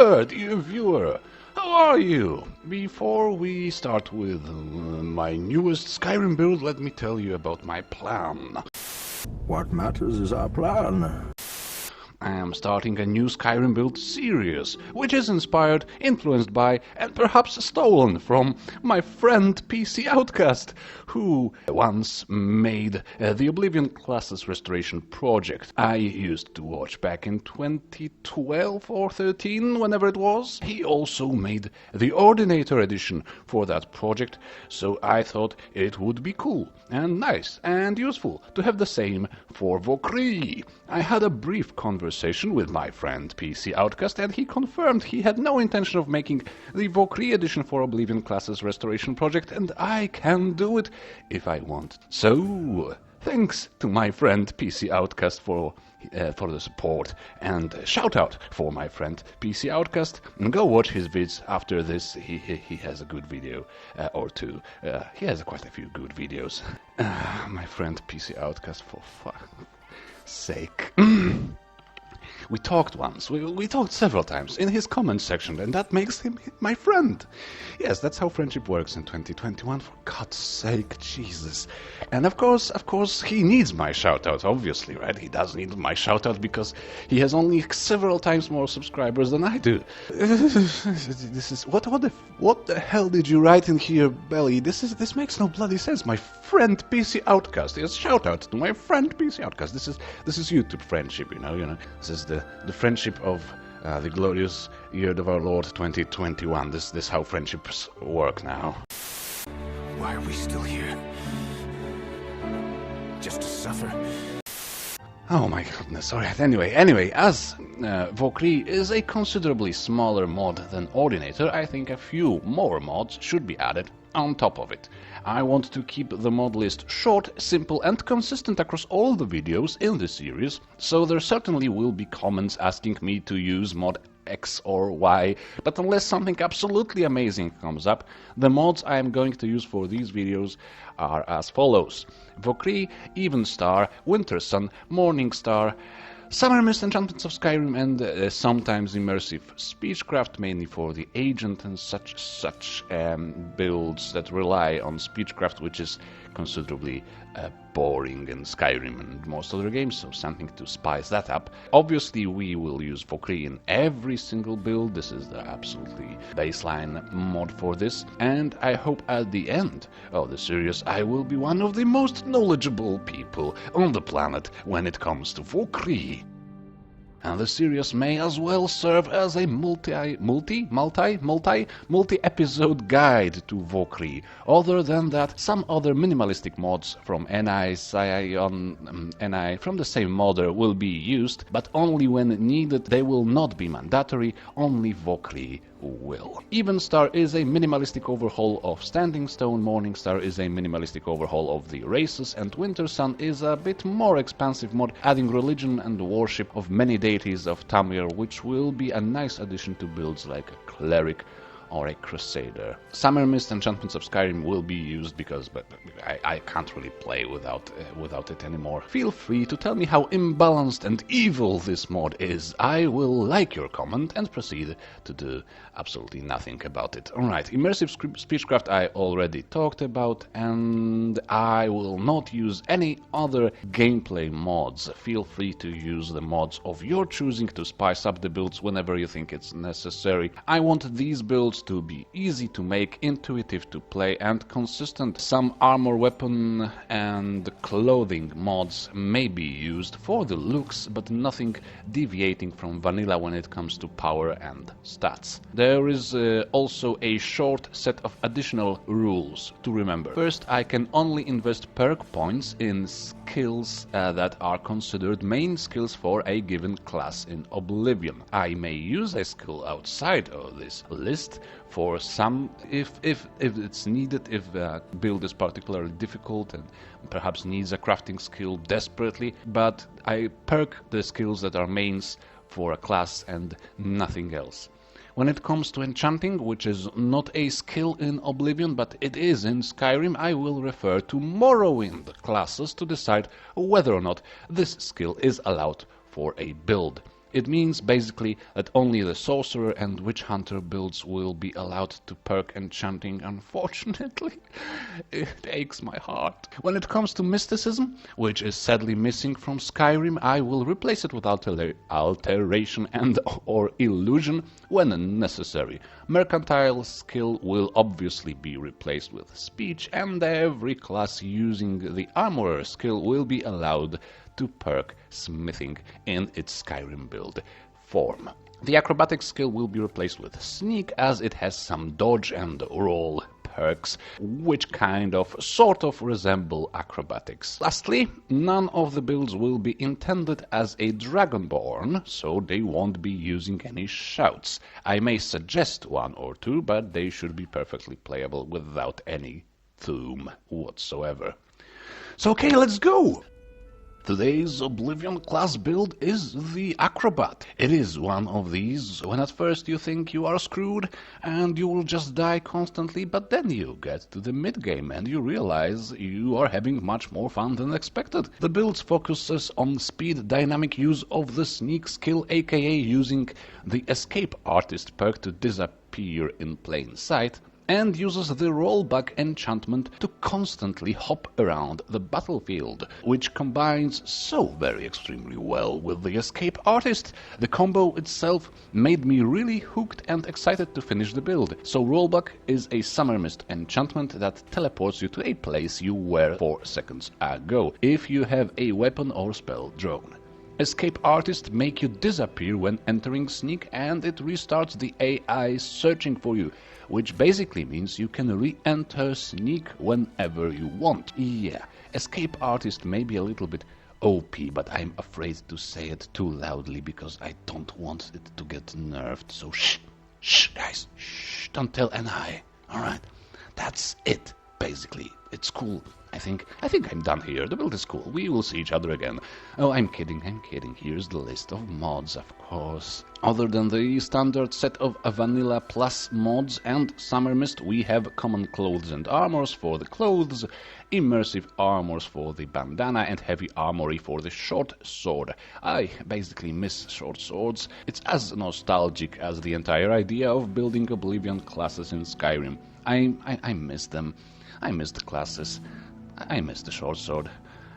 there, dear viewer. How are you? Before we start with my newest Skyrim build, let me tell you about my plan. What matters is our plan. I am starting a new Skyrim build series, which is inspired, influenced by, and perhaps stolen from my friend PCOutcast, who once made the Oblivion classes restoration project I used to watch back in 2012 or 13, whenever it was. He also made the Ordinator edition for that project, so I thought it would be cool and nice and useful to have the same for Vokrii. I had a brief conversation with my friend PCOutcast, and he confirmed he had no intention of making the Vokrii edition for Oblivion classes restoration project, and I can do it if I want. So, thanks to my friend PCOutcast for the support, and shout out for my friend PCOutcast. Go watch his vids after this. He has a good video or two. He has quite a few good videos. My friend PCOutcast, for fuck's sake. We talked once, we talked several times in his comment section, and that makes him my friend. Yes, that's how friendship works in 2021, for God's sake, Jesus. And of course, he needs my shoutout, obviously, right? He does need my shoutout because he has only several times more subscribers than I do. This is, what the hell did you write in here, Belly? This makes no bloody sense. My friend PCOutcast. Yes, shoutout to my friend PCOutcast. This is YouTube friendship, you know. This is the friendship of the glorious year of our Lord 2021. This is how friendships work now. Why are we still here? Just to suffer? Oh my goodness, alright, anyway, as Vokrii is a considerably smaller mod than Ordinator, I think a few more mods should be added on top of it. I want to keep the mod list short, simple and consistent across all the videos in this series, so there certainly will be comments asking me to use mod X or Y, but unless something absolutely amazing comes up, the mods I am going to use for these videos are as follows: Vokrii, Even Star, Winter Sun, Morning Star, Summer Mist, Enchantments of Skyrim, and sometimes immersive speechcraft, mainly for the agent and such builds that rely on speechcraft, which is considerably boring in Skyrim and most other games, so something to spice that up. Obviously, we will use Vokrii in every single build. This is the absolutely baseline mod for this, and I hope at the end of the series I will be one of the most knowledgeable people on the planet when it comes to Vokrii. And the series may as well serve as a multi-episode guide to Vokrii. Other than that, some other minimalistic mods from NI from the same modder will be used, but only when needed. They will not be mandatory, only Vokrii will. Even Star is a minimalistic overhaul of Standing Stone, Morning Star is a minimalistic overhaul of the races, and Winter Sun is a bit more expansive mod, adding religion and worship of many deities of Tamir, which will be a nice addition to builds like a cleric or a crusader. Summer Mist, Enchantments of Skyrim will be used because I can't really play without it anymore. Feel free to tell me how imbalanced and evil this mod is. I will like your comment and proceed to do absolutely nothing about it. Alright, immersive speechcraft I already talked about, and I will not use any other gameplay mods. Feel free to use the mods of your choosing to spice up the builds whenever you think it's necessary. I want these builds to be easy to make, intuitive to play, and consistent. Some armor, weapon, and clothing mods may be used for the looks, but nothing deviating from vanilla when it comes to power and stats. There is also a short set of additional rules to remember. First, I can only invest perk points in skills that are considered main skills for a given class in Oblivion. I may use a skill outside of this list for some if it's needed, if the build is particularly difficult and perhaps needs a crafting skill desperately, but I perk the skills that are mains for a class and nothing else. When it comes to enchanting, which is not a skill in Oblivion, but it is in Skyrim, I will refer to Morrowind classes to decide whether or not this skill is allowed for a build. It means basically that only the sorcerer and witch hunter builds will be allowed to perk enchanting, unfortunately. It aches my heart. When it comes to mysticism, which is sadly missing from Skyrim, I will replace it with alteration and or illusion when necessary. Mercantile skill will obviously be replaced with speech, and every class using the armorer skill will be allowed to perk smithing in its Skyrim build form. The acrobatic skill will be replaced with sneak, as it has some dodge and roll perks, which sort of resemble acrobatics. Lastly, none of the builds will be intended as a dragonborn, so they won't be using any shouts. I may suggest one or two, but they should be perfectly playable without any theme whatsoever. So okay, let's go! Today's Oblivion class build is the Acrobat. It is one of these when at first you think you are screwed and you will just die constantly, but then you get to the mid-game and you realize you are having much more fun than expected. The build focuses on speed, dynamic use of the sneak skill, aka using the escape artist perk to disappear in plain sight, and uses the rollback enchantment to constantly hop around the battlefield, which combines so very extremely well with the escape artist. The combo itself made me really hooked and excited to finish the build. So rollback is a summer mist enchantment that teleports you to a place you were 4 seconds ago, if you have a weapon or spell drawn. Escape Artist make you disappear when entering sneak, and it restarts the AI searching for you, which basically means you can re-enter sneak whenever you want. Yeah, Escape Artist may be a little bit OP, but I'm afraid to say it too loudly because I don't want it to get nerfed. So shh, guys, shh, don't tell NI. Alright, that's it, basically. It's cool. I think I'm done here. The build is cool. We will see each other again. Oh, I'm kidding. Here's the list of mods, of course. Other than the standard set of Vanilla Plus mods and Summer Mist, we have common clothes and armors for the clothes, immersive armors for the bandana, and heavy armory for the short sword. I basically miss short swords. It's as nostalgic as the entire idea of building Oblivion classes in Skyrim. I miss them. I miss the classes. I miss the short sword.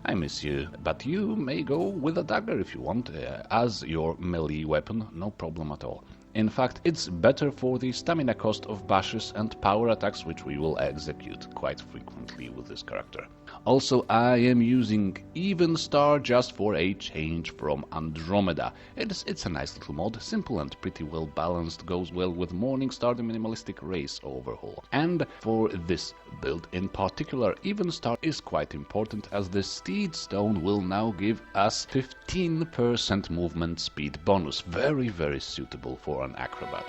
I miss you, but you may go with a dagger if you want, as your melee weapon, no problem at all. In fact, it's better for the stamina cost of bashes and power attacks, which we will execute quite frequently with this character. Also, I am using Even Star just for a change from Andromeda. It's a nice little mod, simple and pretty well balanced, goes well with Morning Star, the minimalistic race overhaul. And for this build in particular, Even Star is quite important, as the Steed Stone will now give us 15% movement speed bonus. Very, very suitable for an acrobat.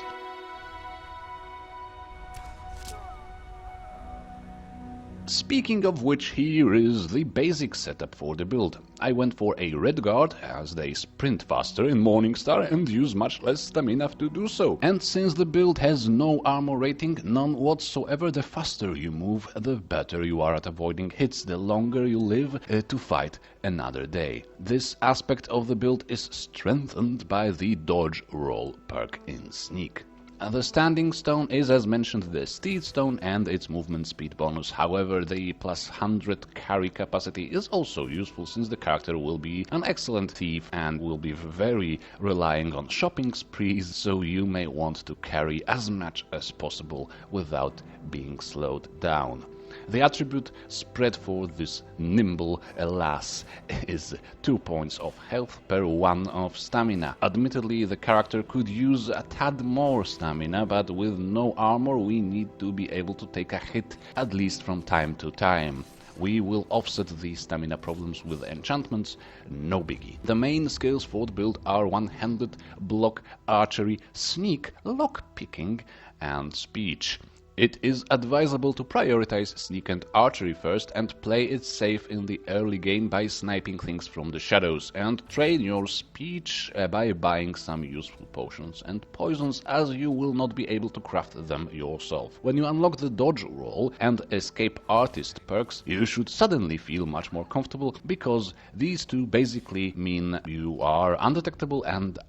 Speaking of which, here is the basic setup for the build. I went for a Redguard, as they sprint faster in Morningstar and use much less stamina to do so. And since the build has no armor rating, none whatsoever, the faster you move, the better you are at avoiding hits, the longer you live to fight another day. This aspect of the build is strengthened by the dodge roll perk in Sneak. The Standing Stone is, as mentioned, the Steed Stone and its movement speed bonus. However, the plus 100 carry capacity is also useful, since the character will be an excellent thief and will be very relying on shopping sprees, so you may want to carry as much as possible without being slowed down. The attribute spread for this nimble lass is 2 points of health per 1 of stamina. Admittedly, the character could use a tad more stamina, but with no armor we need to be able to take a hit at least from time to time. We will offset the stamina problems with enchantments, no biggie. The main skills for the build are one-handed, block, archery, sneak, lock-picking, and speech. It is advisable to prioritize sneak and archery first and play it safe in the early game by sniping things from the shadows, and train your speech by buying some useful potions and poisons, as you will not be able to craft them yourself. When you unlock the dodge roll and escape artist perks, you should suddenly feel much more comfortable, because these two basically mean you are undetectable and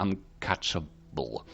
catchable.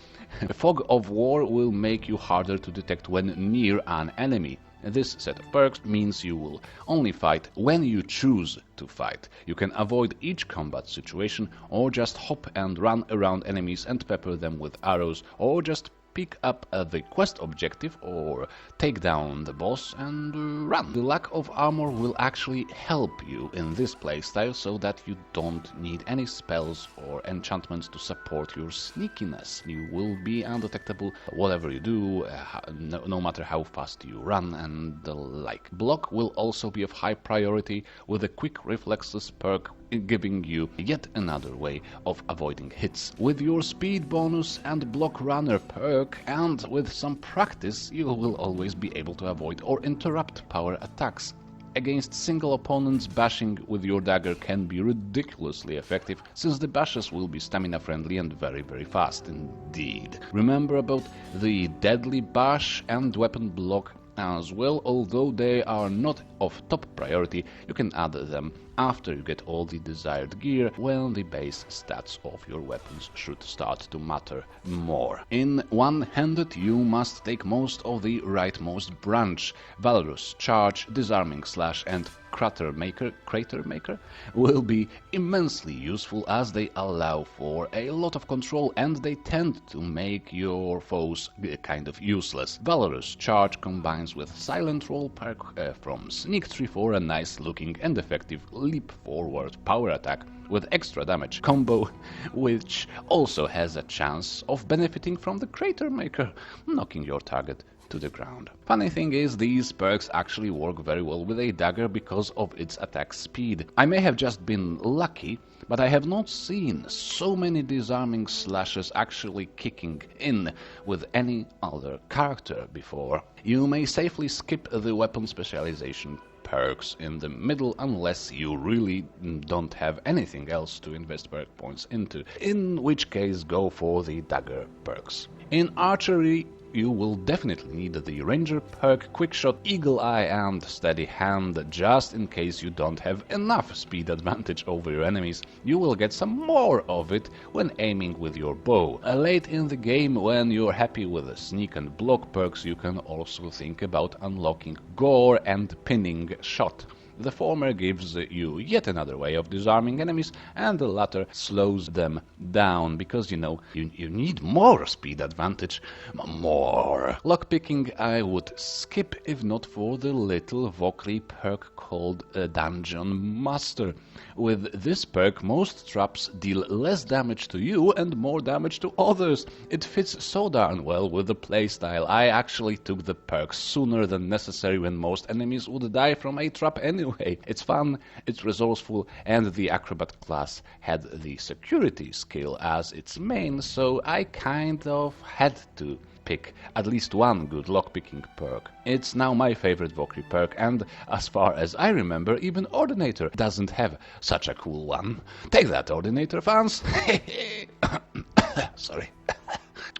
Fog of War will make you harder to detect when near an enemy. This set of perks means you will only fight when you choose to fight. You can avoid each combat situation, or just hop and run around enemies and pepper them with arrows, or just pick up the quest objective or take down the boss and run. The lack of armor will actually help you in this playstyle so that you don't need any spells or enchantments to support your sneakiness. You will be undetectable whatever you do, no matter how fast you run and the like. Block will also be of high priority, with a quick reflexes perk giving you yet another way of avoiding hits. With your speed bonus and block runner perk, and with some practice, you will always be able to avoid or interrupt power attacks. Against single opponents, bashing with your dagger can be ridiculously effective, since the bashes will be stamina friendly and very fast indeed. Remember about the deadly bash and weapon block as well. Although they are not of top priority, you can add them after you get all the desired gear, when the base stats of your weapons should start to matter more. In one-handed, you must take most of the rightmost branch. Valorous Charge, Disarming Slash and Crater Maker will be immensely useful, as they allow for a lot of control and they tend to make your foes kind of useless. Valorous Charge combines with Silent Roll perk from Sneak Tree for a nice looking and effective leap forward power attack with extra damage combo, which also has a chance of benefiting from the Crater Maker, knocking your target to the ground. Funny thing is, these perks actually work very well with a dagger because of its attack speed. I may have just been lucky, but I have not seen so many disarming slashes actually kicking in with any other character before. You may safely skip the weapon specialization perks in the middle unless you really don't have anything else to invest perk points into, in which case go for the dagger perks. In archery, you will definitely need the Ranger perk, Quickshot, Eagle Eye and Steady Hand, just in case you don't have enough speed advantage over your enemies. You will get some more of it when aiming with your bow. Late in the game, when you're happy with the Sneak and Block perks, you can also think about unlocking Gore and Pinning Shot. The former gives you yet another way of disarming enemies, and the latter slows them down, because you need more speed advantage. More. Lockpicking I would skip if not for the little Vokrii perk called Dungeon Master. With this perk, most traps deal less damage to you and more damage to others. It fits so darn well with the playstyle. I actually took the perk sooner than necessary when most enemies would die from a trap anyway. It's fun, it's resourceful, and the Acrobat class had the security skill as its main, so I kind of had to pick at least one good lockpicking perk. It's now my favorite Vokrii perk, and as far as I remember, even Ordinator doesn't have such a cool one. Take that, Ordinator fans! Sorry.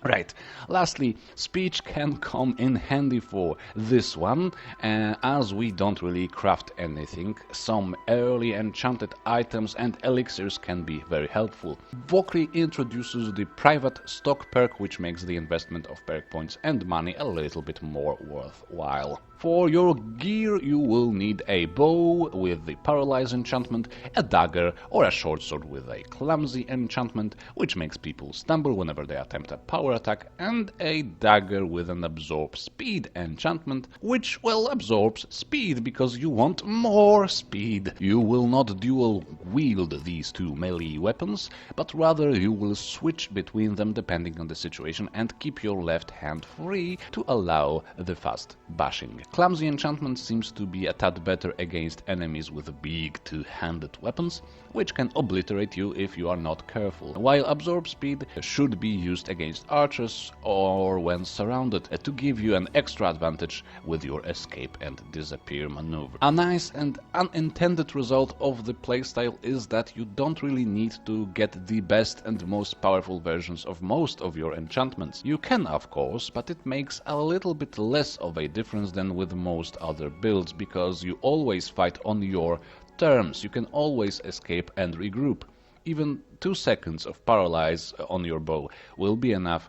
Right. Lastly, speech can come in handy for this one, as we don't really craft anything. Some early enchanted items and elixirs can be very helpful. Vokrii introduces the private stock perk, which makes the investment of perk points and money a little bit more worthwhile. For your gear, you will need a bow with the Paralyze enchantment, a dagger, or a short sword with a Clumsy enchantment, which makes people stumble whenever they attempt a power attack, and a dagger with an Absorb Speed enchantment, which, well, absorbs speed because you want more speed. You will not dual wield these two melee weapons, but rather you will switch between them depending on the situation and keep your left hand free to allow the fast bashing. Clumsy enchantment seems to be a tad better against enemies with big two-handed weapons, which can obliterate you if you are not careful, while Absorb Speed should be used against archers or when surrounded to give you an extra advantage with your escape and disappear maneuver. A nice and unintended result of the playstyle is that you don't really need to get the best and most powerful versions of most of your enchantments. You can, of course, but it makes a little bit less of a difference than with most other builds, because you always fight on your terms. You can always escape and regroup. Even 2 seconds of paralyze on your bow will be enough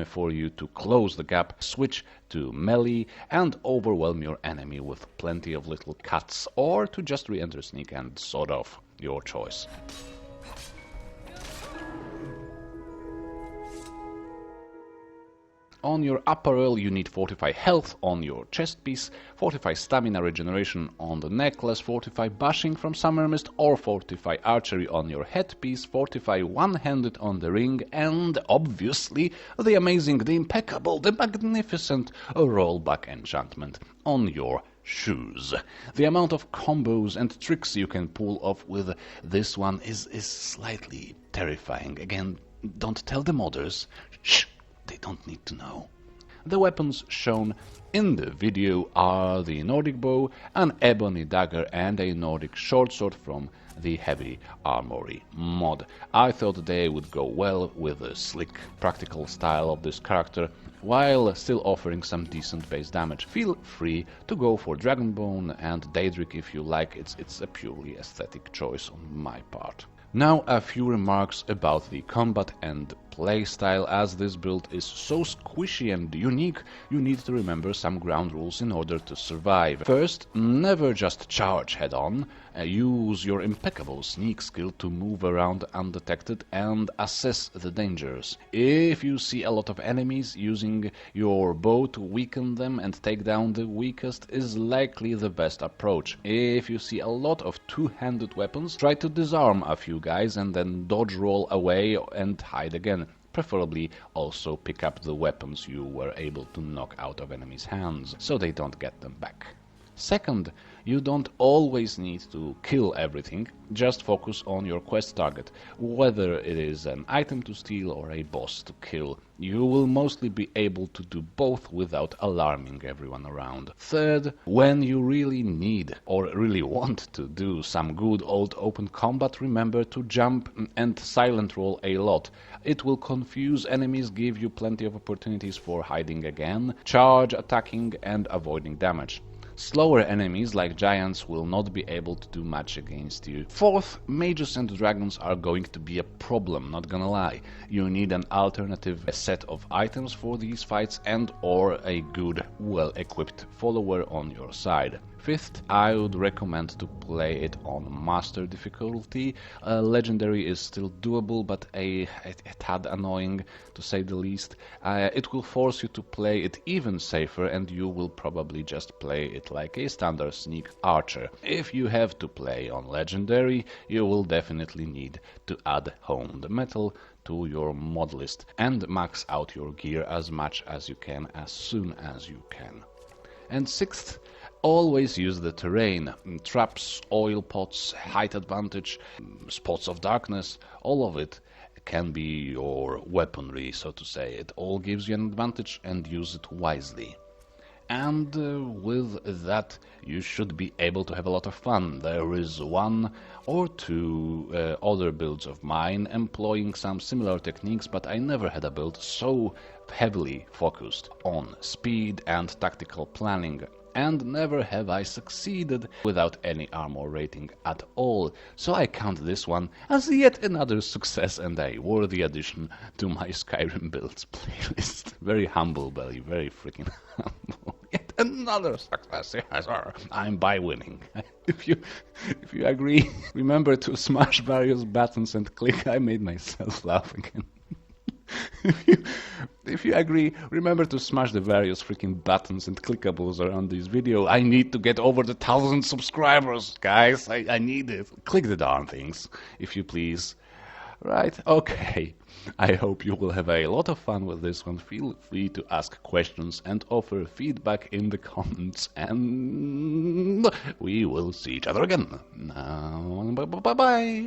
for you to close the gap, switch to melee, and overwhelm your enemy with plenty of little cuts, or to just re-enter sneak and sawed off, your choice. On your apparel you need 45 health on your chest piece, 45 stamina regeneration on the necklace, 45 bashing from summer mist, or 45 archery on your headpiece, 45 one-handed on the ring, and obviously the amazing, the impeccable, the magnificent rollback enchantment on your shoes. The amount of combos and tricks you can pull off with this one is slightly terrifying. Again, don't tell the modders. Shh! They don't need to know. The weapons shown in the video are the Nordic bow, an ebony dagger, and a Nordic short sword from the Heavy Armory mod. I thought they would go well with the slick, practical style of this character, while still offering some decent base damage. Feel free to go for Dragonbone and Daedric if you like. It's a purely aesthetic choice on my part. Now a few remarks about the combat and playstyle. As this build is so squishy and unique, you need to remember some ground rules in order to survive. First, never just charge head-on. Use your impeccable sneak skill to move around undetected and assess the dangers. If you see a lot of enemies, using your bow to weaken them and take down the weakest is likely the best approach. If you see a lot of two-handed weapons, try to disarm a few guys and then dodge roll away and hide again. Preferably also pick up the weapons you were able to knock out of enemies' hands, so they don't get them back. Second, you don't always need to kill everything, just focus on your quest target, whether it is an item to steal or a boss to kill. You will mostly be able to do both without alarming everyone around. Third, when you really need or really want to do some good old open combat, remember to jump and silent roll a lot. It will confuse enemies, give you plenty of opportunities for hiding again, charge, attacking, and avoiding damage. Slower enemies like giants will not be able to do much against you. Fourth, mages and dragons are going to be a problem, not gonna lie. You need an alternative set of items for these fights and or a good, well-equipped follower on your side. Fifth, I would recommend to play it on master difficulty. Legendary is still doable, but a tad annoying to say the least. It will force you to play it even safer, and you will probably just play it like a standard sneak archer. If you have to play on legendary, you will definitely need to add honed metal to your mod list and max out your gear as much as you can as soon as you can. And sixth, always use the terrain. Traps, oil pots, height advantage, spots of darkness, all of it can be your weaponry, so to say. It all gives you an advantage, and use it wisely. And with that, you should be able to have a lot of fun. There is one or two other builds of mine employing some similar techniques, but I never had a build so heavily focused on speed and tactical planning. And never have I succeeded without any armor rating at all, so I count this one as yet another success and a worthy addition to my Skyrim builds playlist. Very humble, Belly, very freaking humble. Yet another success, yes sir. I'm by winning. If you agree, remember to smash various buttons and click. I made myself laugh again. If you agree, remember to smash the various freaking buttons and clickables around this video. I need to get over the 1,000 subscribers, guys. I need it. Click the darn things, if you please. Right, okay. I hope you will have a lot of fun with this one. Feel free to ask questions and offer feedback in the comments, and we will see each other again. Now, bye-bye.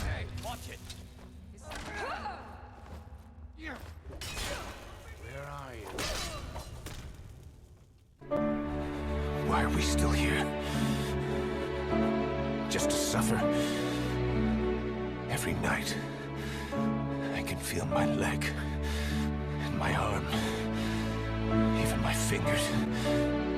Hey, watch it! we still here? Just to suffer? Every night, I can feel my leg, and my arm, even my fingers.